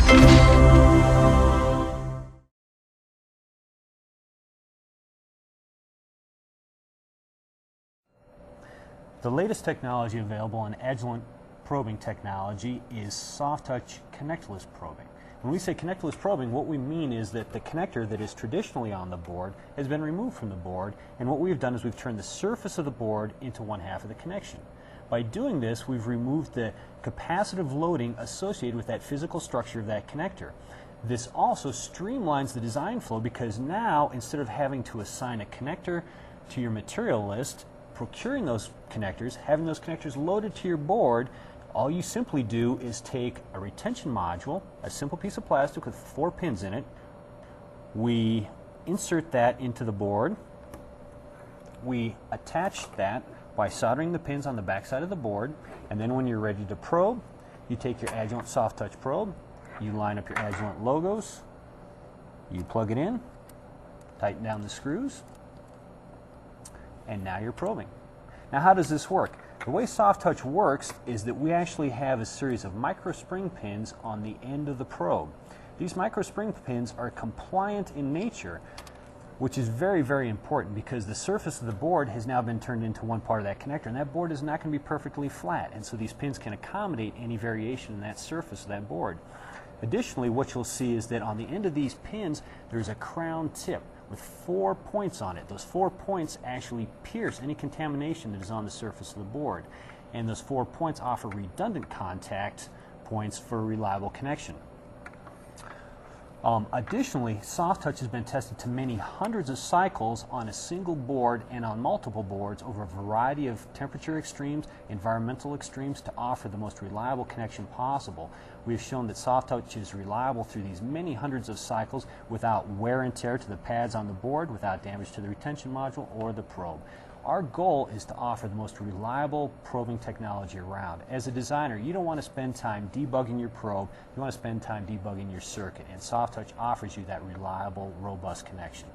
The latest technology available in Agilent probing technology is soft touch connectorless probing. When we say connectorless probing, what we mean is that the connector that is traditionally on the board has been removed from the board, and what we've done is we've turned the surface of the board into one half of the connection. By doing this, we've removed the capacitive loading associated with that physical structure of that connector. This also streamlines the design flow because now, instead of having to assign a connector to your material list, procuring those connectors, having those connectors loaded to your board, all you simply do is take a retention module, a simple piece of plastic with 4 pins in it. We insert that into the board. We attach that by soldering the pins on the back side of the board, and then when you're ready to probe, you take your Agilent soft touch probe, you line up your Agilent logos, you plug it in, tighten down the screws, and now you're probing. Now, how does this work? The way soft touch works is that we actually have a series of micro spring pins on the end of the probe. These micro spring pins are compliant in nature, which is very, very important because the surface of the board has now been turned into one part of that connector, and that board is not going to be perfectly flat, and so these pins can accommodate any variation in that surface of that board. Additionally, what you'll see is that on the end of these pins, there's a crown tip with 4 points on it. Those 4 points actually pierce any contamination that is on the surface of the board, and those 4 points offer redundant contact points for a reliable connection. Additionally, soft touch has been tested to many hundreds of cycles on a single board and on multiple boards over a variety of temperature extremes, environmental extremes, to offer the most reliable connection possible. We have shown that soft touch is reliable through these many hundreds of cycles without wear and tear to the pads on the board, without damage to the retention module or the probe. Our goal is to offer the most reliable probing technology around. As a designer, you don't want to spend time debugging your probe, you want to spend time debugging your circuit, and soft touch offers you that reliable, robust connection.